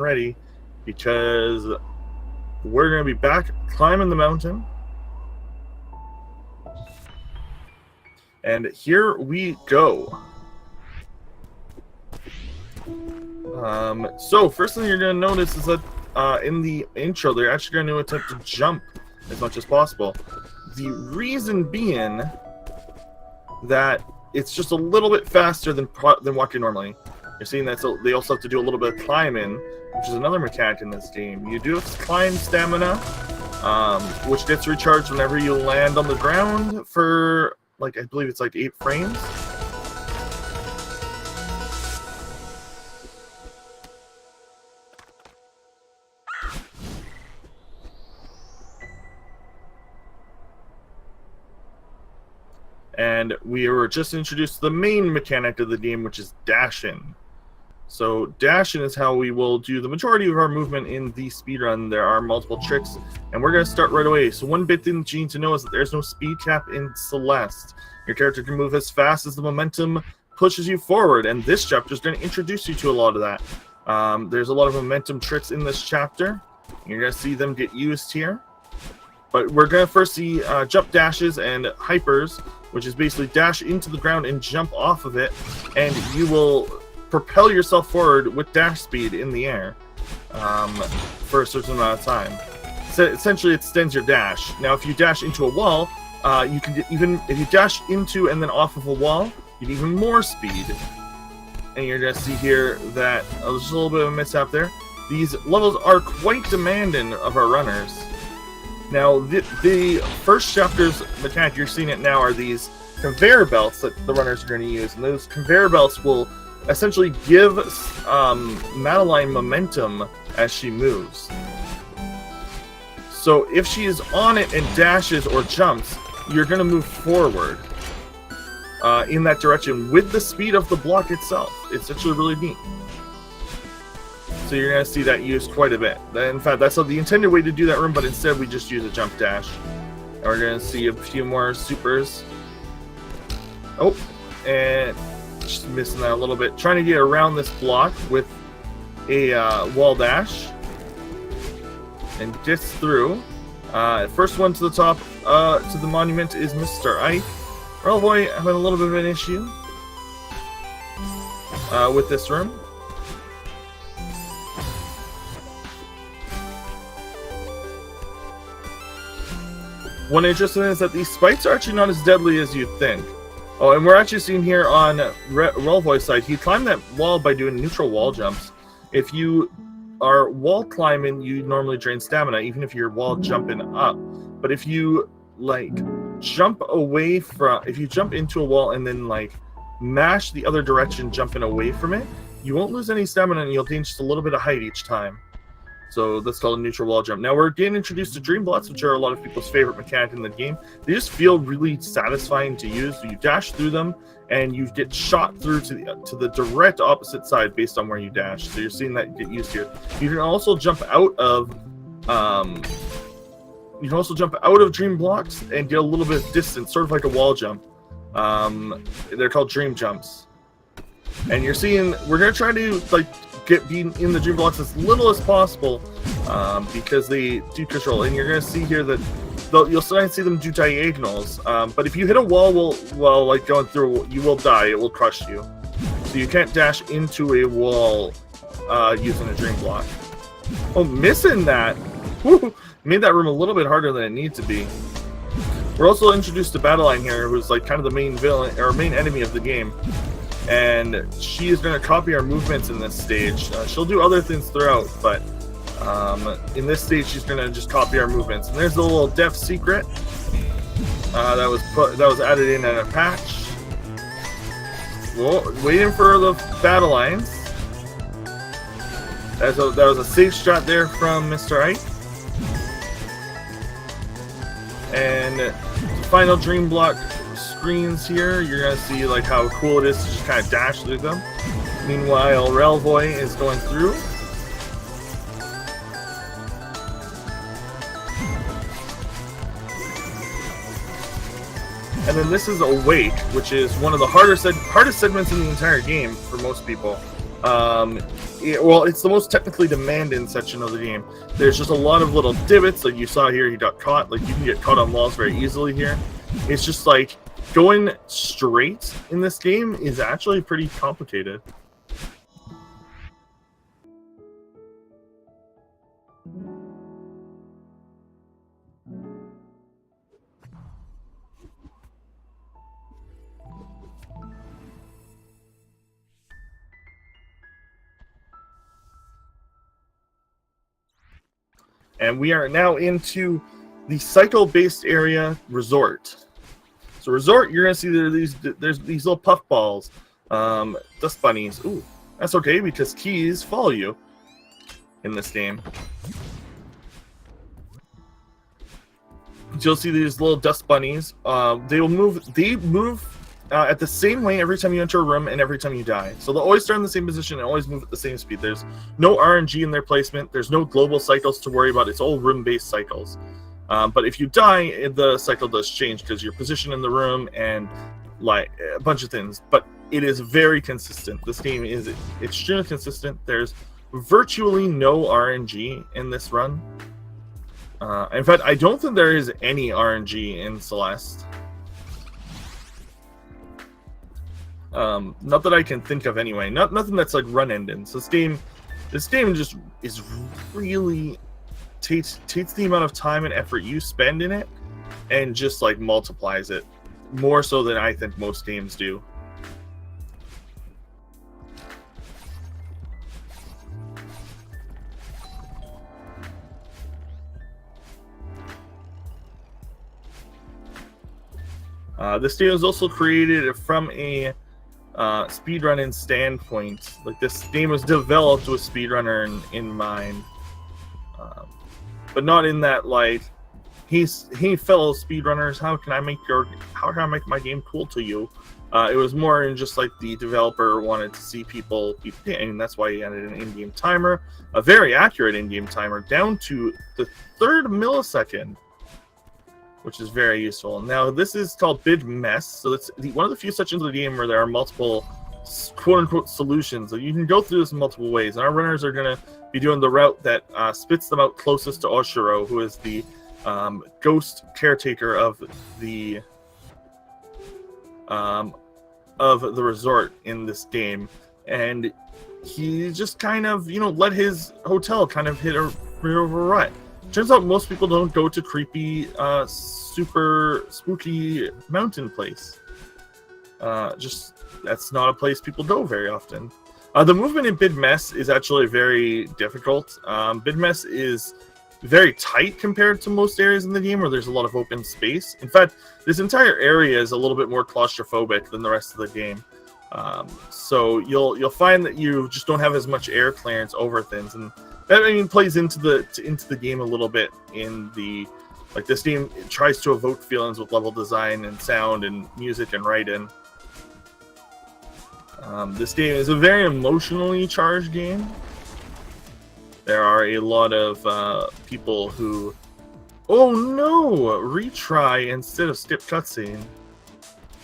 and ready, because we're going to be back climbing the mountain. And here we go. So first thing you're going to notice is that in the intro, they're actually going to attempt to jump as much as possible. The reason being that it's just a little bit faster than walking normally. You're seeing that, so they also have to do a little bit of climbing, which is another mechanic in this game. You do have climb stamina, which gets recharged whenever you land on the ground for, like, I believe it's like 8 frames. And we were just introduced to the main mechanic of the game, which is dashing. So dashing is how we will do the majority of our movement in the speedrun. There are multiple tricks, and we're going to start right away. So one big thing that you need to know is that there's no speed cap in Celeste. Your character can move as fast as the momentum pushes you forward, and this chapter is going to introduce you to a lot of that. There's a lot of momentum tricks in this chapter. You're going to see them get used here. But we're going to first see jump dashes and hypers, which is basically dash into the ground and jump off of it, and you will propel yourself forward with dash speed in the air for a certain amount of time. So essentially, it extends your dash. Now, if you dash into a wall, you can even if you dash into and then off of a wall, you get even more speed. And you're going to see here that there's just a little bit of a mishap there. These levels are quite demanding of our runners. Now, the first chapter's mechanic, you're seeing it now, are these conveyor belts that the runners are going to use. And those conveyor belts will essentially give Madeline momentum as she moves. So if she is on it and dashes or jumps, you're going to move forward in that direction with the speed of the block itself. It's actually really neat. So you're going to see that used quite a bit. In fact, that's the intended way to do that room, but instead we just use a jump dash. And we're going to see a few more supers. Oh, and just missing that a little bit. Trying to get around this block with a wall dash. And gets through. First one to the top, to the monument, is Mr. Ike. Relvoi having a little bit of an issue with this room. One interesting thing is that these spikes are actually not as deadly as you'd think. Oh, and we're actually seeing here on Relvoi's side, he climbed that wall by doing neutral wall jumps. If you are wall climbing, you normally drain stamina, even if you're wall jumping up. But if you, like, jump away from... If you jump into a wall and then, like, mash the other direction jumping away from it, you won't lose any stamina and you'll gain just a little bit of height each time. So that's called a neutral wall jump. Now we're getting introduced to dream blocks, which are a lot of people's favorite mechanic in the game. They just feel really satisfying to use. So you dash through them, and you get shot through to the direct opposite side based on where you dash. So you're seeing that get used here. You can also jump out of dream blocks and get a little bit of distance, sort of like a wall jump. They're called dream jumps. And you're seeing we're gonna try to be in the dream blocks as little as possible because they do control. And you're going to see here that you'll sometimes see them do diagonals. But if you hit a wall while like going through, you will die. It will crush you. So you can't dash into a wall using a dream block. Oh, missing that! Woo! Made that room a little bit harder than it needs to be. We're also introduced to Madeline here, who's like kind of the main villain or main enemy of the game. And she is going to copy our movements in this stage. She'll do other things throughout, but in this stage, she's going to just copy our movements. And there's a little depth secret that was added in a patch. Well, waiting for the battle lines. That was a safe shot there from Mr. Ike. And the final dream block screens here, you're going to see like how cool it is to just kind of dash through them. Meanwhile, Relvoi is going through. And then this is Awake, which is one of the hardest segments in the entire game for most people. well, it's the most technically demanding section of the game. There's just a lot of little divots, like you saw here. He got caught. Like you can get caught on walls very easily here. It's just like going straight in this game is actually pretty complicated. And we are now into the cycle-based area resort. So resort, you're gonna see there's these little puff balls, dust bunnies. Ooh, that's okay because keys follow you in this game. You'll see these little dust bunnies. They move at the same way every time you enter a room and every time you die. So they'll always start in the same position and always move at the same speed. There's no RNG in their placement. There's no global cycles to worry about. It's all room-based cycles. But if you die, the cycle does change because your position in the room and like a bunch of things. But it is very consistent. This game is extremely consistent. There's virtually no RNG in this run. In fact, I don't think there is any RNG in Celeste. Not that I can think of anyway. Nothing that's like run endings. This game just is really takes the amount of time and effort you spend in it and just like multiplies it more so than I think most games do. This game was also created from a speedrunning standpoint. Like this game was developed with speedrunner in mind, but not in that like, hey fellow speedrunners, how can I make my game cool to you? It was more in just like the developer wanted to see people be paying, and that's why he added an in-game timer, a very accurate in-game timer, down to the 3rd millisecond. Which is very useful. Now, this is called Bid Mess, so it's one of the few sections of the game where there are multiple quote-unquote solutions. So you can go through this in multiple ways, and our runners are going to be doing the route that spits them out closest to Oshiro, who is the ghost caretaker of the resort in this game. And he just kind of, let his hotel kind of hit a rut. Turns out most people don't go to creepy, super spooky mountain place. That's not a place people go very often. The movement in Bid Mess is actually very difficult. Bid Mess is very tight compared to most areas in the game where there's a lot of open space. In fact, this entire area is a little bit more claustrophobic than the rest of the game. So you'll find that you just don't have as much air clearance over things, and that plays into the game a little bit. In the this game tries to evoke feelings with level design and sound and music and writing. This game is a very emotionally charged game. There are a lot of people who, oh no, retry instead of skip cutscene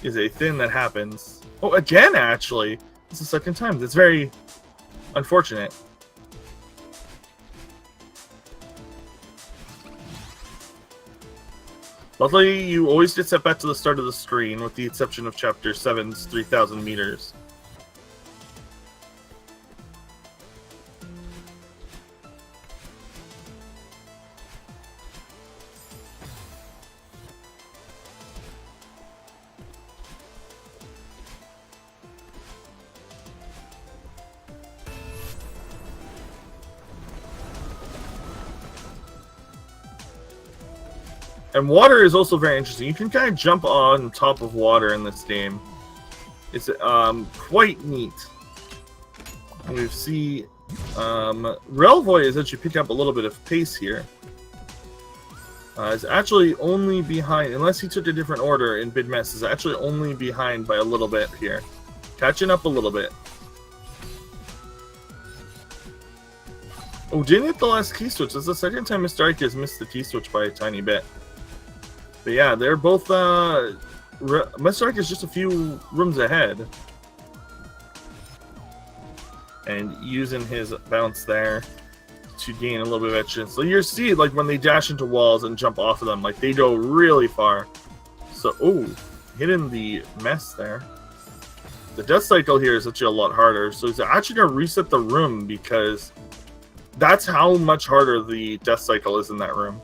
is a thing that happens. Oh, again, actually, it's the second time. That's very unfortunate. Luckily, you always get set back to the start of the screen, with the exception of Chapter 7's 3,000 meters. And water is also very interesting. You can kind of jump on top of water in this game. It's quite neat. And we see Relvoi is actually picking up a little bit of pace here. Is actually only behind, unless he took a different order in Bid Mess, is actually only behind by a little bit here. Catching up a little bit. Oh, didn't hit the last key switch. This is the second time Mr. Ike has missed the key switch by a tiny bit. But yeah, they're both, Mr. Ike is just a few rooms ahead. and using his bounce there to gain a little bit of edge. So you see, like, when they dash into walls and jump off of them, like, they go really far. So, oh, hitting the mess there. The death cycle here is actually a lot harder. So he's actually going to reset the room because that's how much harder the death cycle is in that room.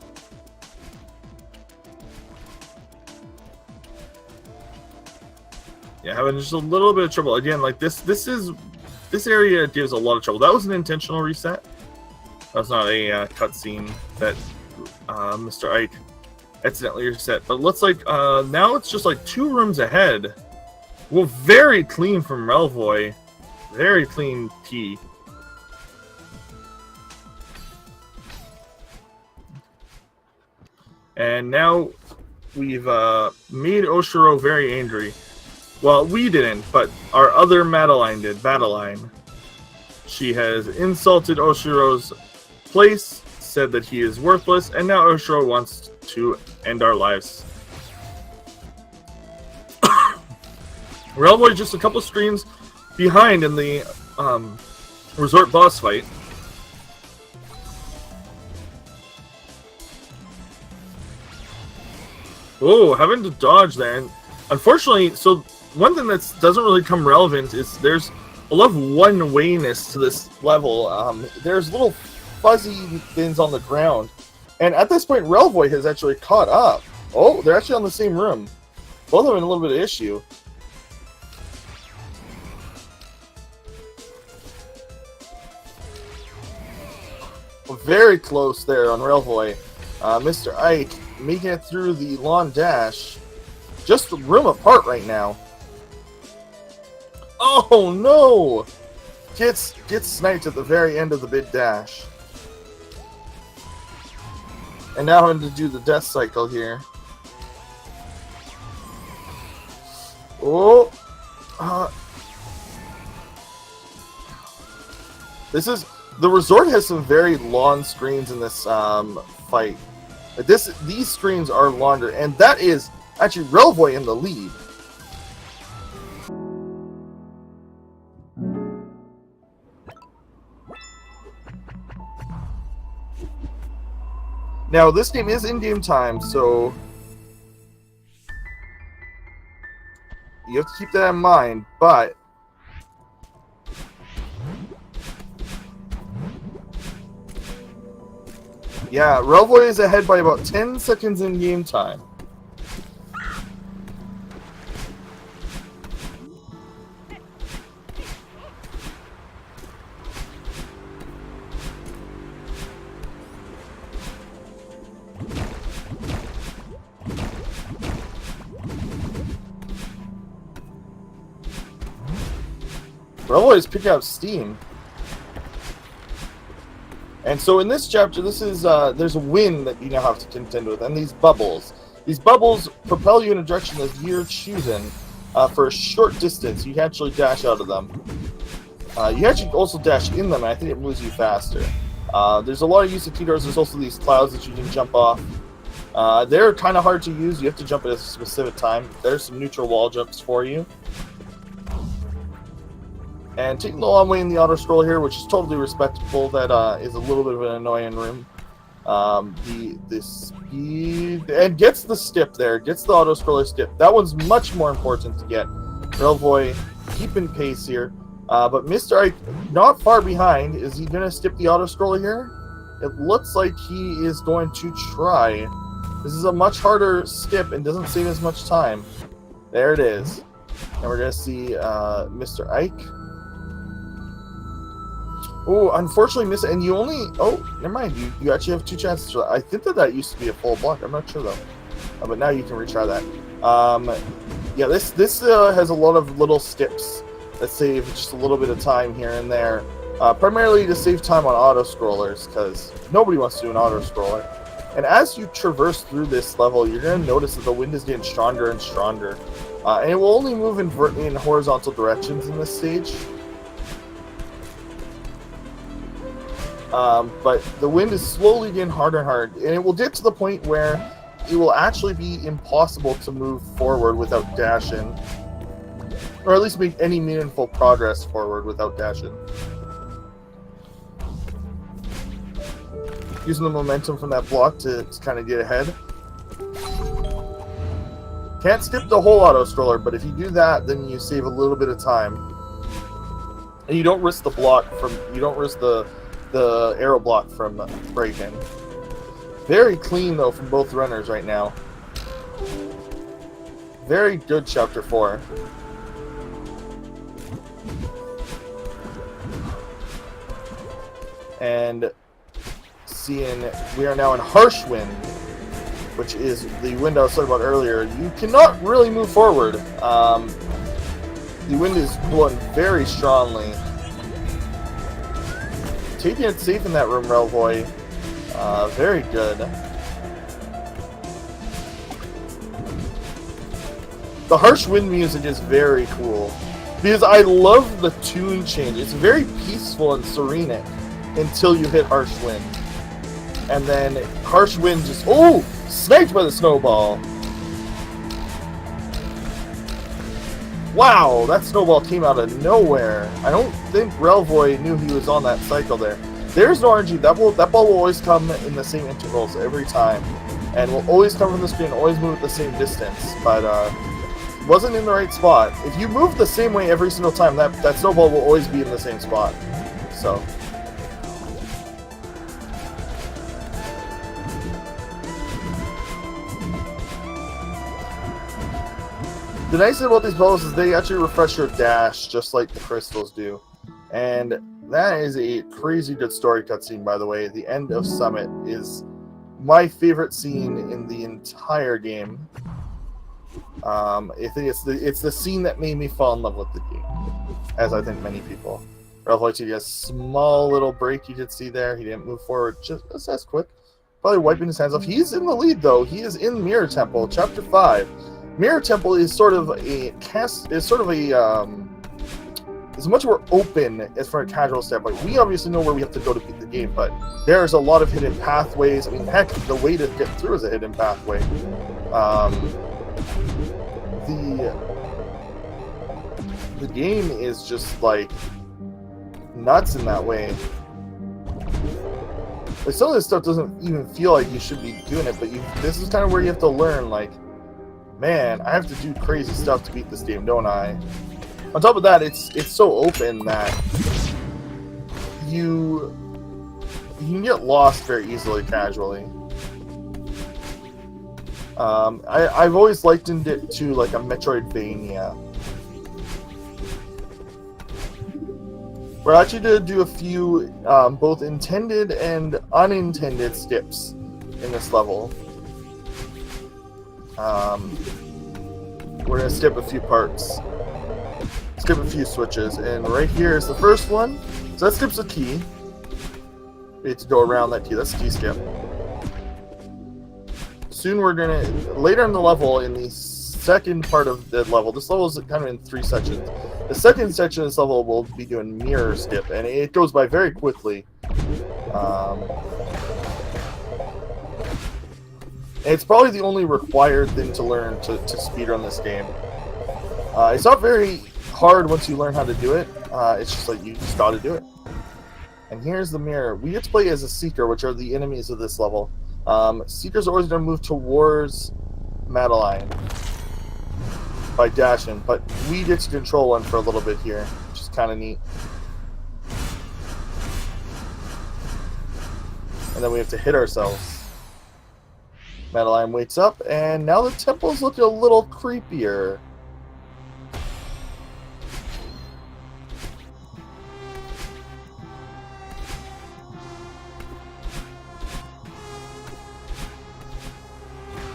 Yeah, having just a little bit of trouble. Again, like, this area gives a lot of trouble. That was an intentional reset. That's not a cutscene that Mr. Ike accidentally reset. But it looks like now it's just like 2 rooms ahead. Well, very clean from Relvoi. Very clean T. And now we've made Oshiro very angry. Well, we didn't, but our other Madeline did, Madeline. She has insulted Oshiro's place, said that he is worthless, and now Oshiro wants to end our lives. Relvoi just a couple screens behind in the resort boss fight. Oh, having to dodge there. And unfortunately, so one thing that doesn't really come relevant is there's a lot of one-wayness to this level. There's little fuzzy things on the ground. And at this point, Relvoi has actually caught up. Oh, they're actually on the same room. Both of them in a little bit of issue. Very close there on Relvoi. Mr. Ike making it through the lawn dash. Just a room apart right now. Oh no! Gets sniped at the very end of the big dash. And now having to do the death cycle here. Oh! This is... The resort has some very long screens in this fight. These screens are longer, and that is actually Relvoi in the lead. Now, this game is in-game time, so you have to keep that in mind, but yeah, Relvoi is ahead by about 10 seconds in game time. Relvoi is picking up steam. And so in this chapter, this is there's a wind that you now have to contend with, and these bubbles. These bubbles propel you in a direction that you're choosing for a short distance. You can actually dash out of them. You actually also dash in them, and I think it moves you faster. There's a lot of use of T-doors. There's also these clouds that you can jump off. They're kind of hard to use. You have to jump at a specific time. There's some neutral wall jumps for you. And taking the long way in the auto-scroll here, which is totally respectable, that is a little bit of an annoying room. The speed... And gets the stip there, gets the auto-scroller stip. That one's much more important to get. Relvoi keeping pace here. But Mr. Ike, not far behind. Is he going to stip the auto-scroller here? It looks like he is going to try. This is a much harder stip and doesn't save as much time. There it is. And we're going to see Mr. Ike. Oh, unfortunately, and you only... Oh, never mind. You actually have 2 chances for that. I think that used to be a full block. I'm not sure, though. But now you can retry that. Yeah, this has a lot of little stips that save just a little bit of time here and there. Primarily to save time on auto-scrollers, because nobody wants to do an auto-scroller. And as you traverse through this level, you're going to notice that the wind is getting stronger and stronger. And it will only move in horizontal directions in this stage. But the wind is slowly getting harder and harder, and it will get to the point where it will actually be impossible to move forward without dashing, or at least make any meaningful progress forward without dashing. using the momentum from that block to kind of get ahead. Can't skip the whole auto stroller, but if you do that, then you save a little bit of time. And you don't risk the block from, you don't risk the arrow block from breaking. Very clean though from both runners right now. Very good chapter 4. And seeing we are now in harsh wind, which is the wind I was talking about earlier. You cannot really move forward. The wind is blowing very strongly. Taking it safe in that room, Relvoi. Very good. The harsh wind music is very cool because I love the tune change. It's very peaceful and serene until you hit harsh wind, and then harsh wind just sniped by the snowball. Wow, that snowball came out of nowhere. I don't think Relvoi knew he was on that cycle there. There's no RNG. That ball will always come in the same intervals every time, and will always come from the screen, always move at the same distance. But wasn't in the right spot. If you move the same way every single time, that snowball will always be in the same spot. So. The nice thing about these balls is they actually refresh your dash just like the crystals do. And that is a crazy good story cutscene, by the way. The end of Summit is my favorite scene in the entire game. I think it's the scene that made me fall in love with the game, as I think many people. Relvoi took a small little break you could see there. He didn't move forward just as quick. Probably wiping his hands off. He's in the lead though. He is in Mirror Temple, Chapter 5. Mirror Temple is sort of it's much more open as from a casual standpoint. We obviously know where we have to go to beat the game, but there's a lot of hidden pathways. I mean, heck, the way to get through is a hidden pathway. The game is just like nuts in that way. Like, some of this stuff doesn't even feel like you should be doing it, but this is kind of where you have to learn, like, man, I have to do crazy stuff to beat this game, don't I? On top of that, it's so open that you can get lost very easily, casually. I've always likened it to like a Metroidvania. We're actually going to do a few both intended and unintended skips in this level. We're going to skip a few parts. Skip a few switches, and right here is the first one. So that skips a key. We need to go around that key. That's a key skip. Soon we're gonna, later in the level, in the second part of the level, this level is kind of in 3 sections. The second section of this level will be doing mirror skip, and it goes by very quickly. It's probably the only required thing to learn to speedrun this game. It's not very hard once you learn how to do it. It's just like you just gotta do it. And here's the mirror. We get to play as a Seeker, which are the enemies of this level. Seekers are always going to move towards Madeline by dashing, but we get to control one for a little bit here, which is kind of neat. And then we have to hit ourselves. Madeline wakes up, and now the temple's looking a little creepier.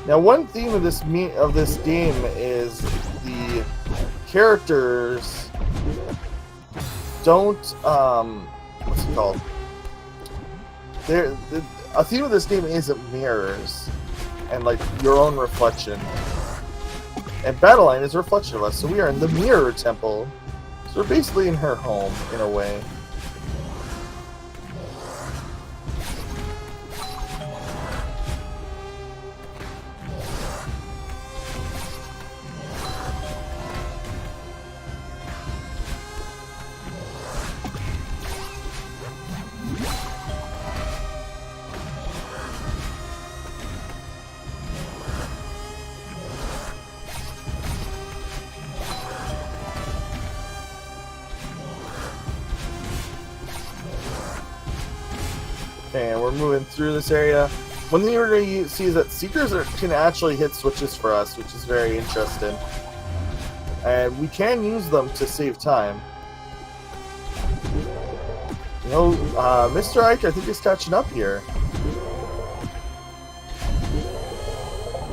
Now, one theme of this game is the characters don't what's it called? A theme of this game isn't mirrors and like your own reflection. And Madeline is a reflection of us, so we are in the Mirror Temple. So we're basically in her home in a way. Okay, and we're moving through this area. One thing we're going to see is that Seekers can actually hit switches for us, which is very interesting. And we can use them to save time. You know, Mr. Ike, I think he's catching up here.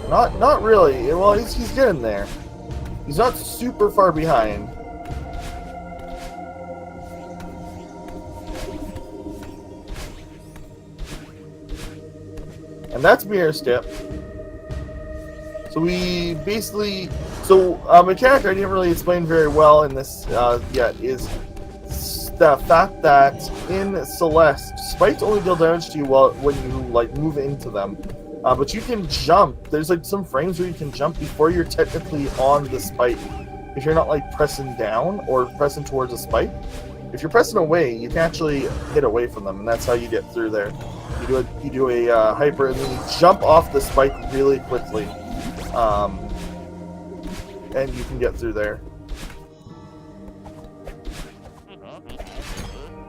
Not really. Well, he's getting there. He's not super far behind. And that's Mirror Step. So we basically... So, a mechanic I didn't really explain very well in this yet is the fact that in Celeste, spikes only deal damage to you when you like move into them. But you can jump. There's like some frames where you can jump before you're technically on the spike. If you're not like pressing down or pressing towards a spike. If you're pressing away, you can actually hit away from them, and that's how you get through there. You do a hyper, and then you jump off the spike really quickly, and you can get through there.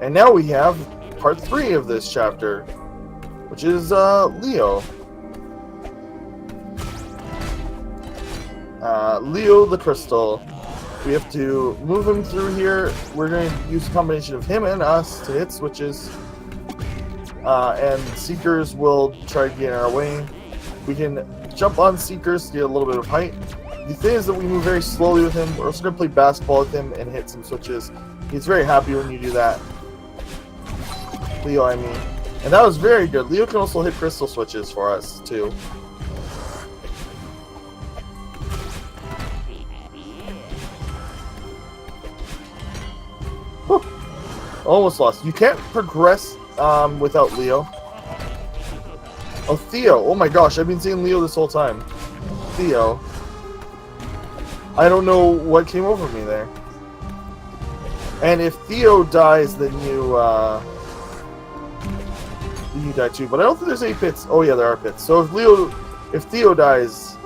And now we have part 3 of this chapter, which is Leo. Leo the Crystal. We have to move him through here. We're going to use a combination of him and us to hit switches. And Seekers will try to get in our way. We can jump on Seekers to get a little bit of height. The thing is that we move very slowly with him. We're also going to play basketball with him and hit some switches. He's very happy when you do that. Leo, I mean. And that was very good. Leo can also hit crystal switches for us, too. Whew. Almost lost. You can't progress without Leo. Oh, Theo. Oh my gosh, I've been seeing Leo this whole time. Theo. I don't know what came over me there. And if Theo dies, then you die too. But I don't think there's any pits. Oh yeah, there are pits. So if Theo dies,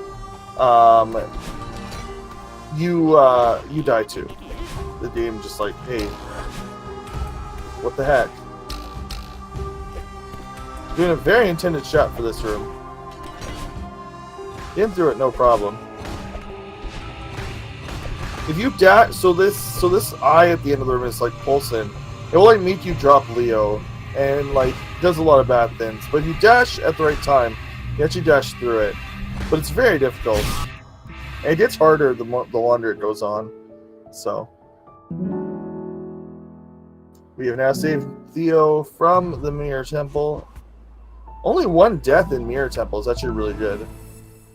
you die too. The game just like, hey, what the heck? Doing a very intended shot for this room. Getting through it, no problem. If you dash, so this eye at the end of the room is like pulsing. It will like make you drop Leo, and like does a lot of bad things. But if you dash at the right time, you actually dash through it. But it's very difficult. And it gets harder the longer it goes on. So we have now saved Theo from the Mirror Temple. Only one death in Mirror Temple is actually really good.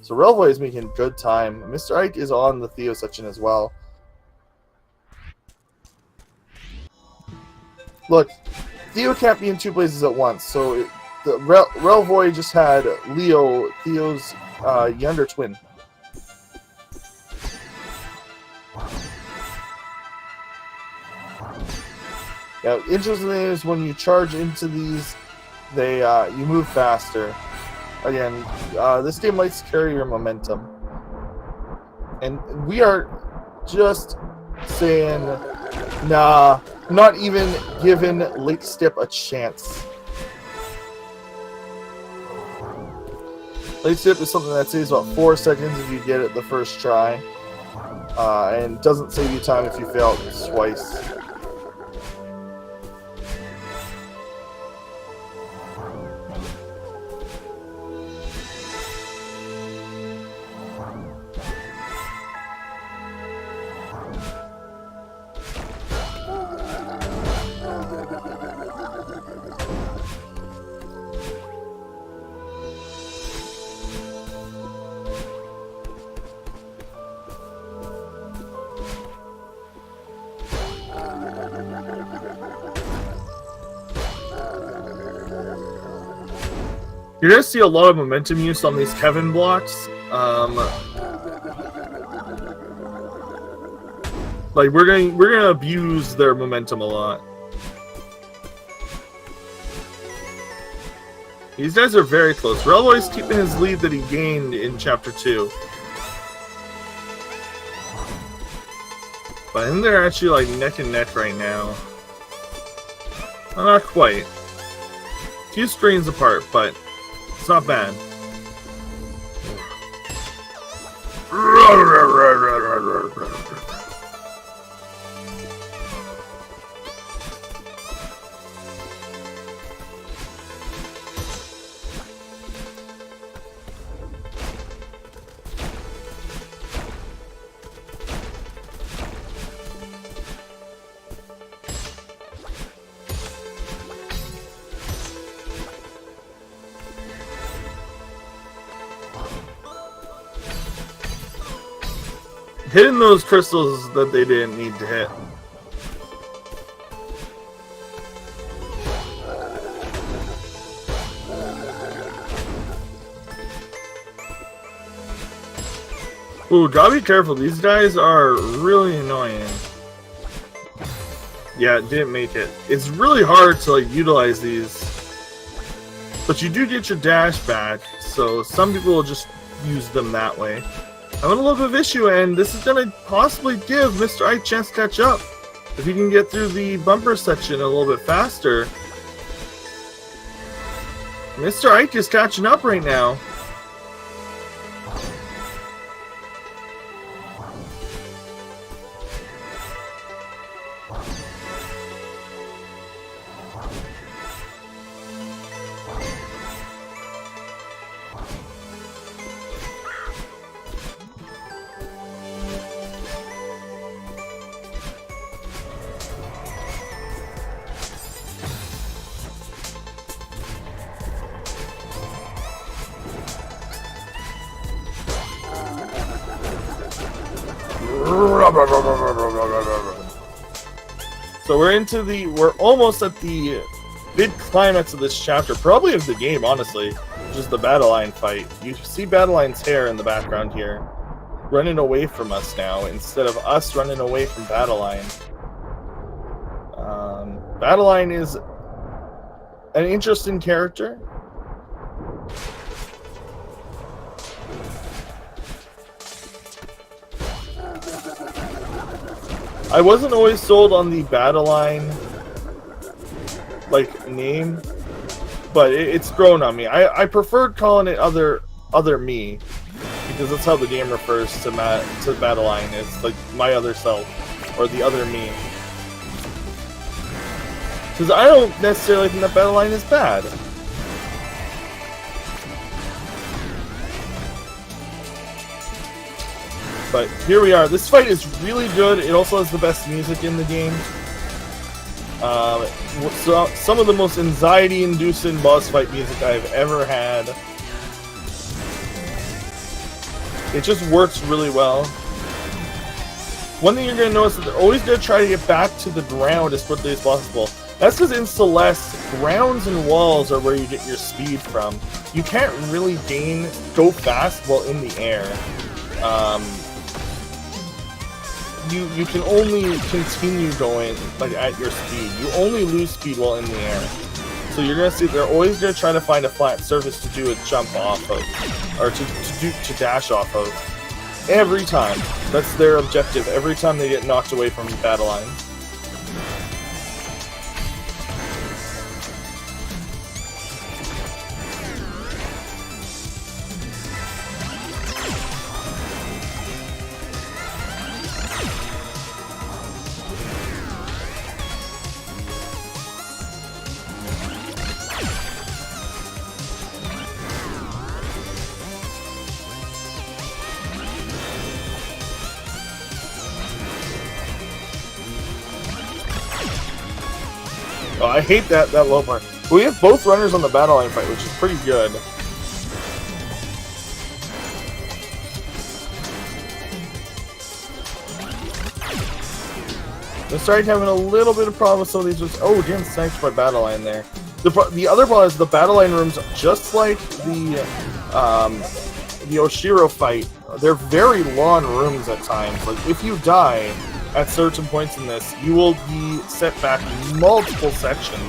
So Relvoi is making good time. Mr. Ike is on the Theo section as well. Look, Theo can't be in 2 places at once. So Relvoi just had Leo, Theo's younger twin. Now, interesting thing is when you charge into these, you move faster. Again, this game likes to carry your momentum. And we are just saying, nah, not even giving Late Step a chance. Late Step is something that saves about 4 seconds if you get it the first try. And doesn't save you time if you fail it twice. You're gonna see a lot of momentum use on these Kevin blocks. Like we're gonna abuse their momentum a lot. These guys are very close. Relvoi's keeping his lead that he gained in Chapter 2. But I think they're actually like neck and neck right now. Well, not quite. few screens apart, but it's not bad. Hitting those crystals that they didn't need to hit. Ooh, gotta be careful. These guys are really annoying. Yeah, it didn't make it. It's really hard to like utilize these. But you do get your dash back, so some people will just use them that way. I'm in a little bit of issue, and this is going to possibly give Mr. Ike a chance to catch up. If he can get through the bumper section a little bit faster. Mr. Ike is catching up right now. So we're almost at the mid-climax of this chapter, probably of the game, honestly, which is the Battle Line fight. You see Battle Line's hair in the background here, running away from us now, instead of us running away from Battle Line. Battle Line is an interesting character. I wasn't always sold on the Battle Line like name, but it's grown on me. I preferred calling it other me, because that's how the game refers to Battle Line. It's like my other self, or the other me. Because I don't necessarily think that Battle Line is bad. But here we are. This fight is really good. It also has the best music in the game. So, some of the most anxiety-inducing boss fight music I've ever had. It just works really well. One thing you're going to notice is they're always going to try to get back to the ground as quickly as possible. That's because in Celeste, grounds and walls are where you get your speed from. You can't really go fast while in the air. You can only continue going like at your speed. You only lose speed while in the air. So you're gonna see they're always gonna try to find a flat surface to do a jump off of, or to dash off of. Every time. That's their objective. Every time they get knocked away from the Battle Line. Oh, I hate that low part. But we have both runners on the Battle Line fight, which is pretty good. I'm starting having a little bit of problem with some of these. Oh, getting sniped by Battle Line there. The other problem is the Battle Line rooms, just like the Oshiro fight, they're very long rooms at times. Like, if you die at certain points in this, you will be set back multiple sections.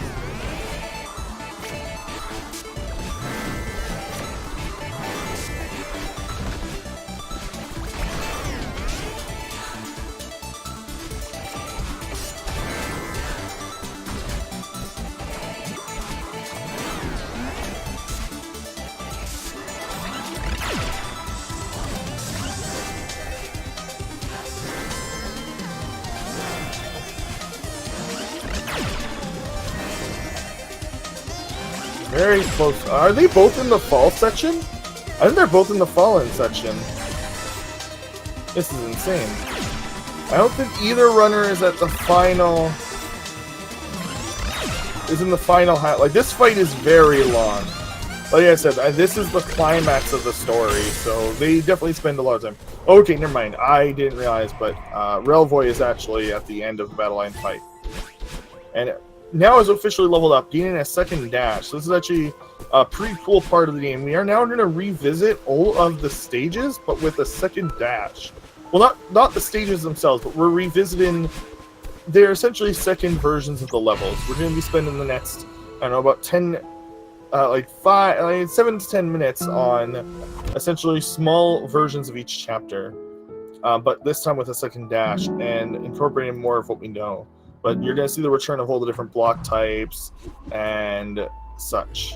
Very close. Are they both in the fall section? I think they're both in the fallen section. This is insane. I don't think either runner is at the final... is in the final like, this fight is very long. Like I said, this is the climax of the story, so they definitely spend a lot of time. Okay, never mind. I didn't realize, but Relvoi is actually at the end of the battle line fight. And now is officially leveled up, gaining a second dash. So this is actually a pretty cool part of the game. We are now going to revisit all of the stages, but with a second dash. Well, not the stages themselves, but we're revisiting... they're essentially second versions of the levels. We're going to be spending the next, I don't know, about 7 to 10 minutes on essentially small versions of each chapter. But this time with a second dash and incorporating more of what we know. But you're going to see the return of all the different block types and such.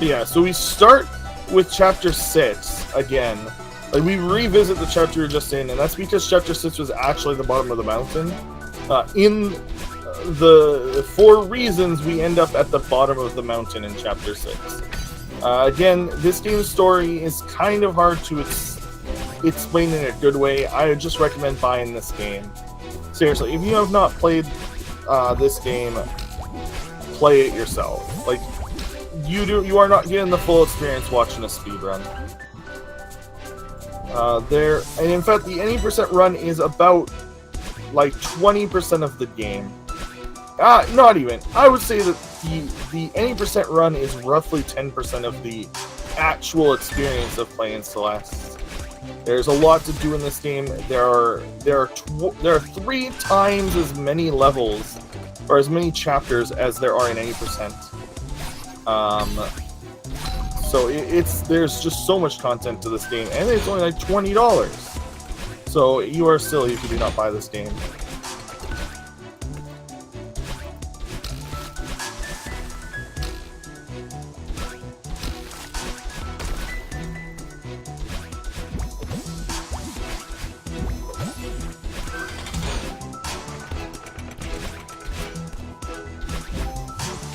Yeah, so we start with Chapter 6 again. Like, we revisit the chapter we were just in, and that's because Chapter 6 was actually the bottom of the mountain. For reasons, we end up at the bottom of the mountain in Chapter 6. Again, this game's story is kind of hard to explain in a good way. I would just recommend buying this game. Seriously, if you have not played this game, play it yourself. Like, you are not getting the full experience watching a speedrun. And in fact, the any % run is about like 20% of the game. Not even. I would say that the any % run is roughly 10% of the actual experience of playing Celeste. There's a lot to do in this game. There are 3 times as many levels or as many chapters as there are in any %. So there's just so much content to this game, and it's only like $20. So you are silly if you do not buy this game.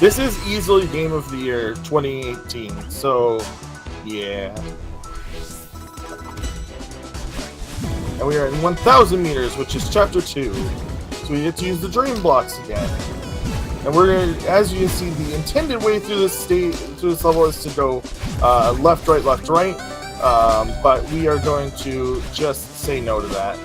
This is easily Game of the Year 2018, so yeah. And we are in 1,000 meters, which is Chapter 2. So we get to use the Dream Blocks again. And we're gonna, as you can see, the intended way through this level is to go left, right, but we are going to just say no to that.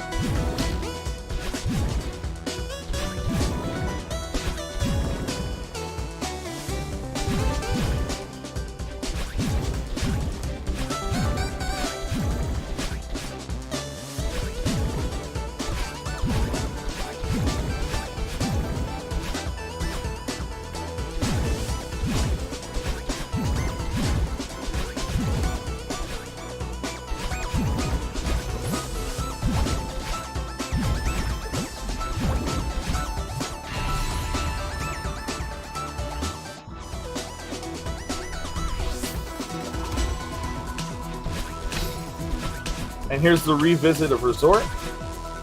And here's the revisit of Resort.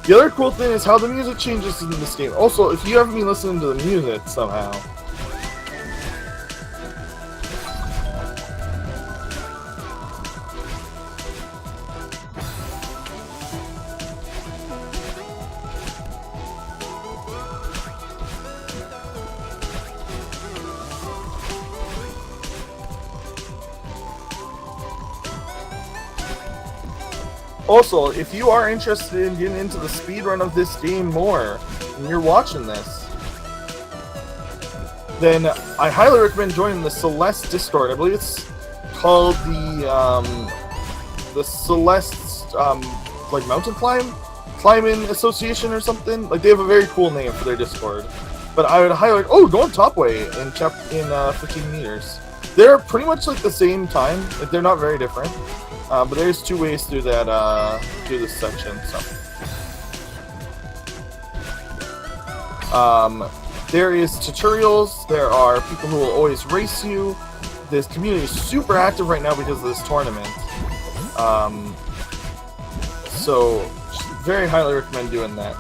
The other cool thing is how the music changes in this game. Also, if you haven't been listening to the music somehow, also, if you are interested in getting into the speedrun of this game more, and you're watching this, then I highly recommend joining the Celeste Discord. I believe it's called the Celeste like Mountain Climbing Association or something. Like, they have a very cool name for their Discord. But I would highly go on Topway in 15 meters. They're pretty much like the same time. Like, they're not very different. But there's 2 ways through that through this section. So there is tutorials. There are people who will always race you. This community is super active right now because of this tournament. So very highly recommend doing that.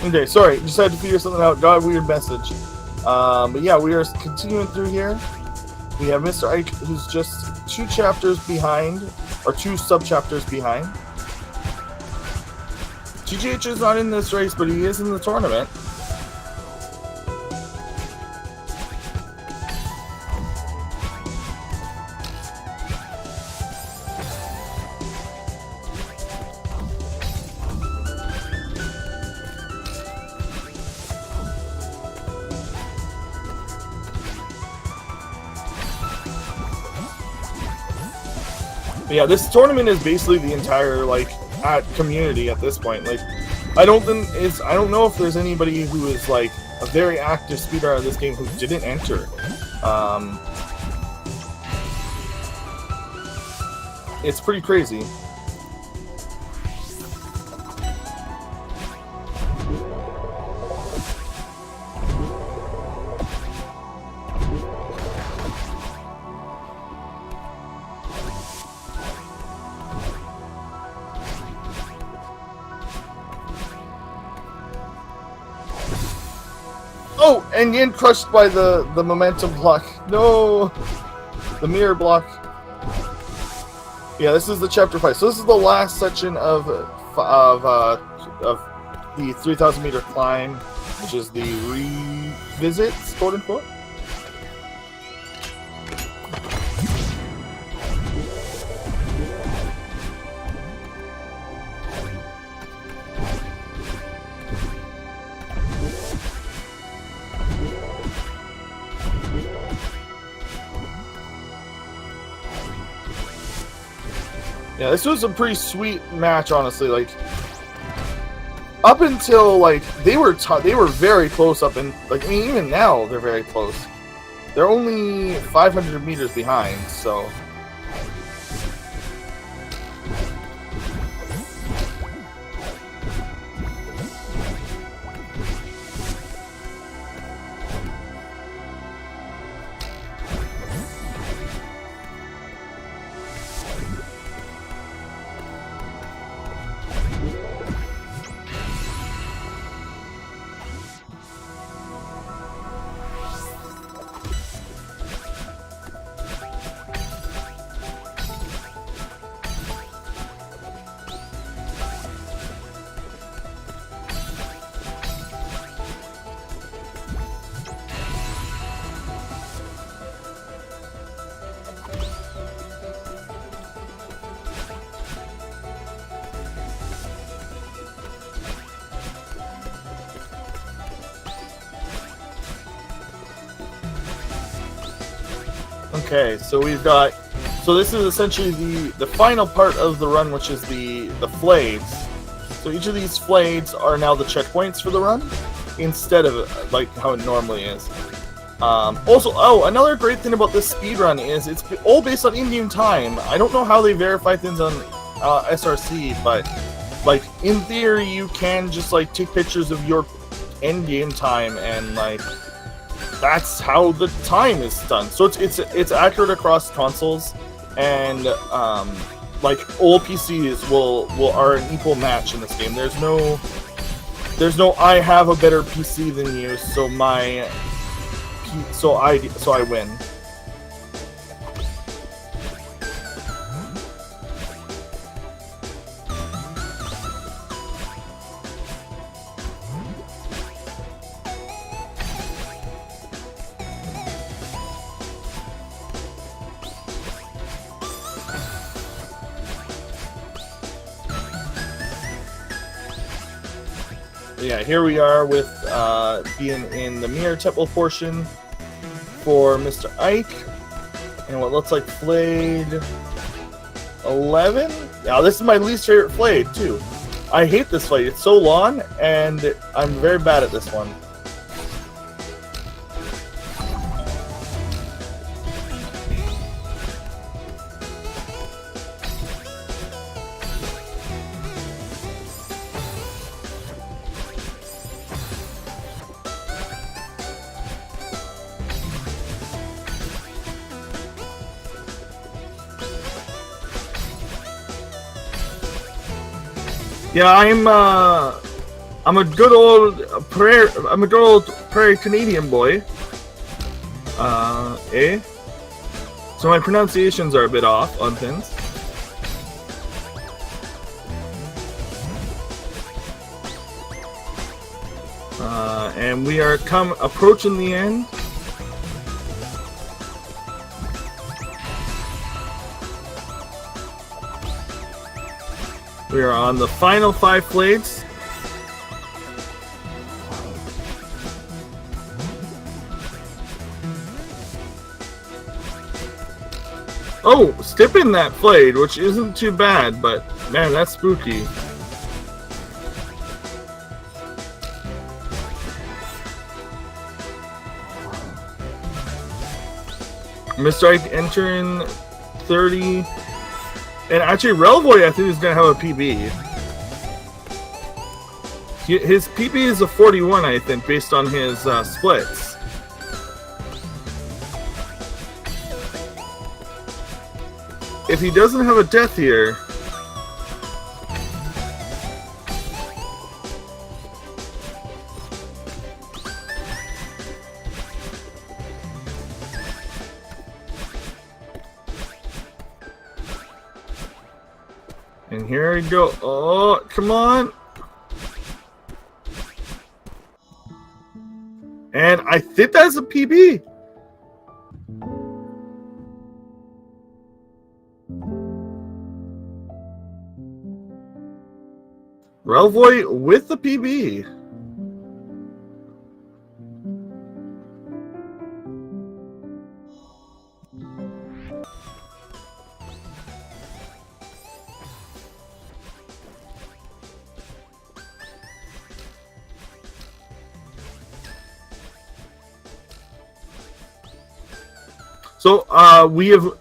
Okay, sorry, just had to figure something out. Got a weird message. But yeah, we are continuing through here. We have Mr. Ike, who's just 2 chapters behind, or 2 sub-chapters behind. GGH is not in this race, but he is in the tournament. But yeah, this tournament is basically the entire like community at this point. Like, I don't know if there's anybody who is like a very active speedrunner of this game who didn't enter. It's pretty crazy. Oh, and Yin crushed by the momentum block. No, the mirror block. Yeah, this is the chapter 5. So this is the last section of the 3,000 meter climb, which is the revisits, quote unquote. Yeah, this was a pretty sweet match, honestly. Like, up until like they were very close up, and like I mean, even now they're very close. They're only 500 meters behind, so. Okay, so we've got, so this is essentially the final part of the run, which is the flayeds. So each of these flayeds are now the checkpoints for the run, instead of like how it normally is. Also, oh, another great thing about this speedrun is it's all based on in-game time. I don't know how they verify things on SRC, but like in theory you can just like take pictures of your end game time, and like that's how the time is done. So it's accurate across consoles, and like all PCs are an equal match in this game. There's no I have a better PC than you, so I win. Yeah, here we are with being in the Mirror Temple portion for Mr. Ike, and what looks like Flayed 11. Now, this is my least favorite Flayed, too. I hate this Flayed. It's so long, and I'm very bad at this one. Yeah, I'm a good old prairie Canadian boy. So my pronunciations are a bit off on things. And we are approaching the end. We are on the final 5 flayeds. Oh, skipping that flayed, which isn't too bad, but man, that's spooky. Mr. Ike entering 30. And actually, Relvoi, I think, is going to have a PB. His PB is a 41, I think, based on his splits. If he doesn't have a death here... And here we go. Oh, come on. And I think that's a PB. Relvoi with the PB. So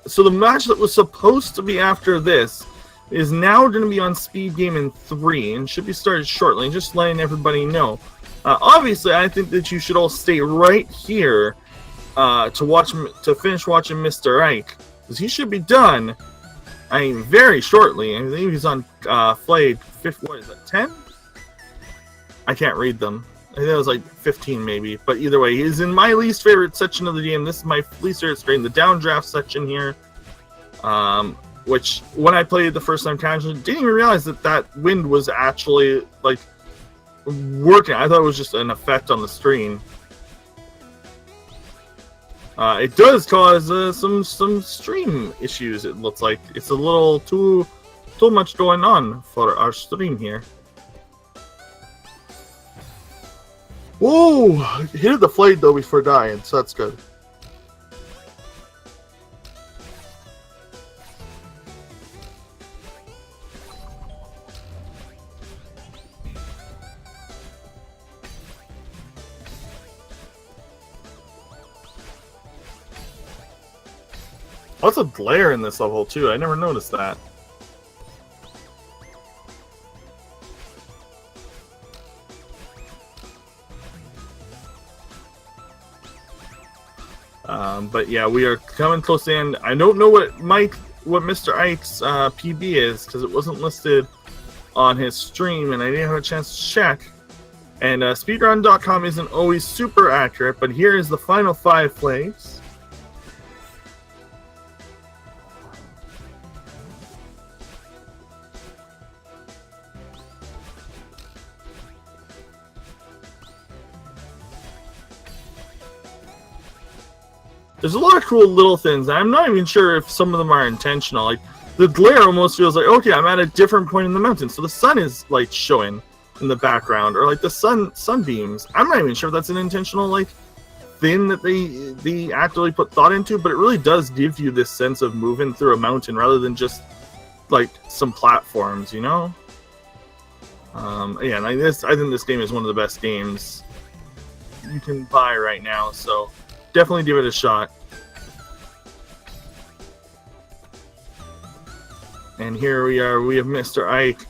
so the match that was supposed to be after this is now going to be on Speed Gaming 3 and should be started shortly. Just letting everybody know. Obviously, I think that you should all stay right here to finish watching Mr. Ike, because he should be done. I mean, very shortly. I think he's on Flayed 50. What is that? 10? I can't read them. I think it was like 15 maybe, but either way, he's in my least favorite section of the game. This is my least favorite screen, the downdraft section here, which when I played the first time casually, didn't even realize that wind was actually like working. I thought it was just an effect on the screen. It does cause some stream issues. It looks like it's a little too much going on for our stream here. Whoa! Hit the flayed though before dying, so that's good. What's a glare in this level too? I never noticed that. But yeah, we are coming close to the end. I don't know what Mr. Ike's PB is because it wasn't listed on his stream, and I didn't have a chance to check. And speedrun.com isn't always super accurate, but here is the final 5 plays. There's a lot of cool little things. I'm not even sure if some of them are intentional. Like, the glare almost feels like, okay, I'm at a different point in the mountain, so the sun is, like, showing in the background. Or, like, the sunbeams. I'm not even sure if that's an intentional, like, thing that they actively put thought into, but it really does give you this sense of moving through a mountain rather than just, like, some platforms, you know? Yeah, and I think this game is one of the best games you can buy right now, so definitely give it a shot. And here we are. We have Mr. Ike.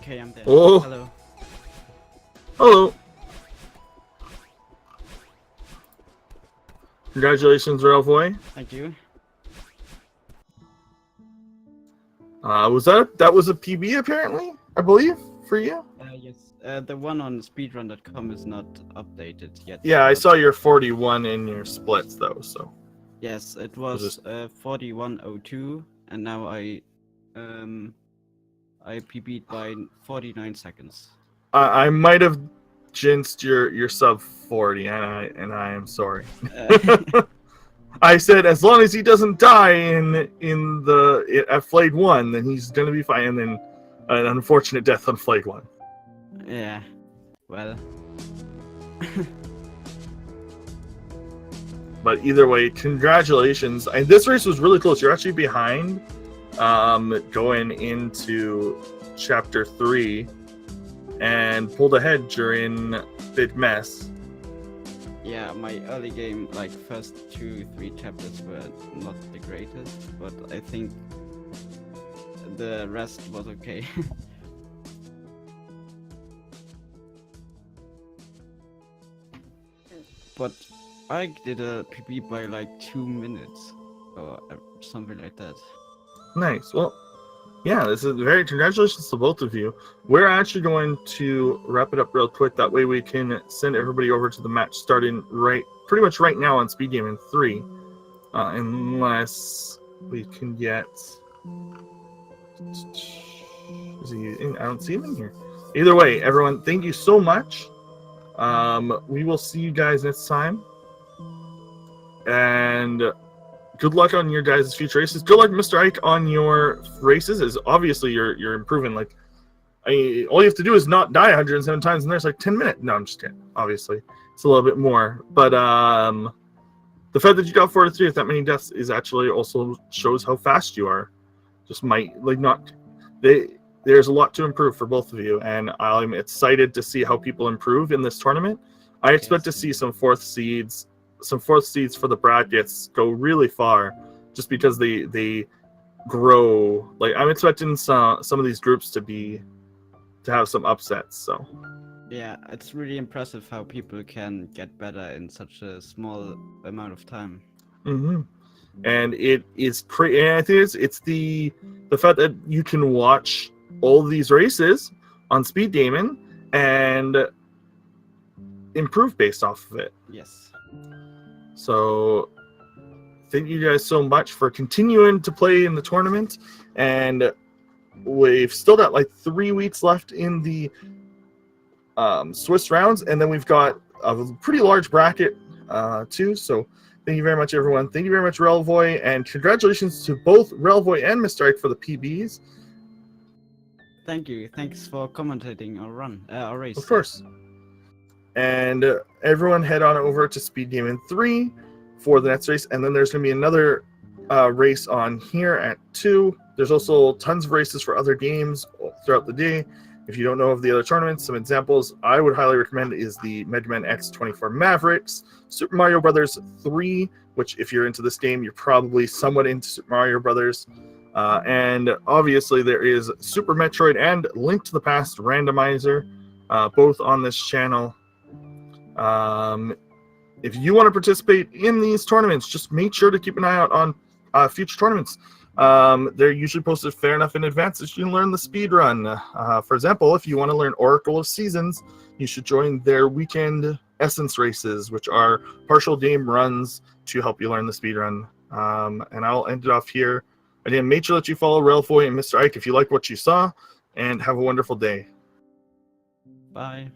Okay, I'm there. Oh. Hello. Hello. Congratulations, Relvoi. Thank you. That was a PB apparently, I believe, for you? Yes. The one on speedrun.com is not updated yet. Yeah, I saw your 41 in your splits though, so. Yes, it was 41:02, and now I PB'd by 49 seconds. I might have jinxed your sub 40, and I am sorry. I said as long as he doesn't die at Flayed 1, then he's gonna be fine. And then an unfortunate death on Flayed 1. Yeah. Well. But either way, congratulations. This race was really close. You're actually behind going into Chapter 3 and pulled ahead during Big Mess. Yeah, my early game, like first 2-3 chapters were not the greatest, but I think the rest was okay. But I did a PB by like 2 minutes or something like that. Nice. Well, yeah, this is congratulations to both of you. We're actually going to wrap it up real quick. That way we can send everybody over to the match starting pretty much right now on Speed Gaming 3. Unless we can get... Is he in? I don't see him in here. Either way, everyone, thank you so much. We will see you guys next time. And good luck on your guys' future races. Good luck, Mr. Ike, on your races. As obviously you're improving. Like, all you have to do is not die 107 times, and there's like 10 minutes. No, I'm just kidding. Obviously, it's a little bit more. But the fact that you got 4-3 with that many deaths is actually also shows how fast you are. Just might like not. There's a lot to improve for both of you, and I'm excited to see how people improve in this tournament. I expect to see some fourth seeds for the brackets go really far, just because they grow. Like, I'm expecting some of these groups to have some upsets. So yeah, it's really impressive how people can get better in such a small amount of time. Mm-hmm. And it is crazy. And I think it's the fact that you can watch all of these races on Speed Gaming and improve based off of it. Yes. So thank you guys so much for continuing to play in the tournament. And we've still got like 3 weeks left in the Swiss rounds, and then we've got a pretty large bracket too. So thank you very much, everyone. Thank you very much, Relvoi, and congratulations to both Relvoi and Mr. Ike for the PBs. Thank you. Thanks for commentating our race. Of course. And everyone head on over to Speed Gaming 3 for the next race, and then there's going to be another race on here at 2. There's also tons of races for other games throughout the day. If you don't know of the other tournaments, some examples I would highly recommend is the Mega Man X24 Mavericks, Super Mario Brothers 3, which if you're into this game, you're probably somewhat into Super Mario Brothers. And obviously there is Super Metroid and Link to the Past Randomizer, both on this channel. if you want to participate in these tournaments, just make sure to keep an eye out on future tournaments. They're usually posted fair enough in advance that you can learn the speed run. For example, if you want to learn Oracle of Seasons, you should join their weekend essence races, which are partial game runs to help you learn the speed run. And I'll end it off here. Again, make sure that you follow Relvoi and Mr. Ike if you like what you saw, and have a wonderful day. Bye.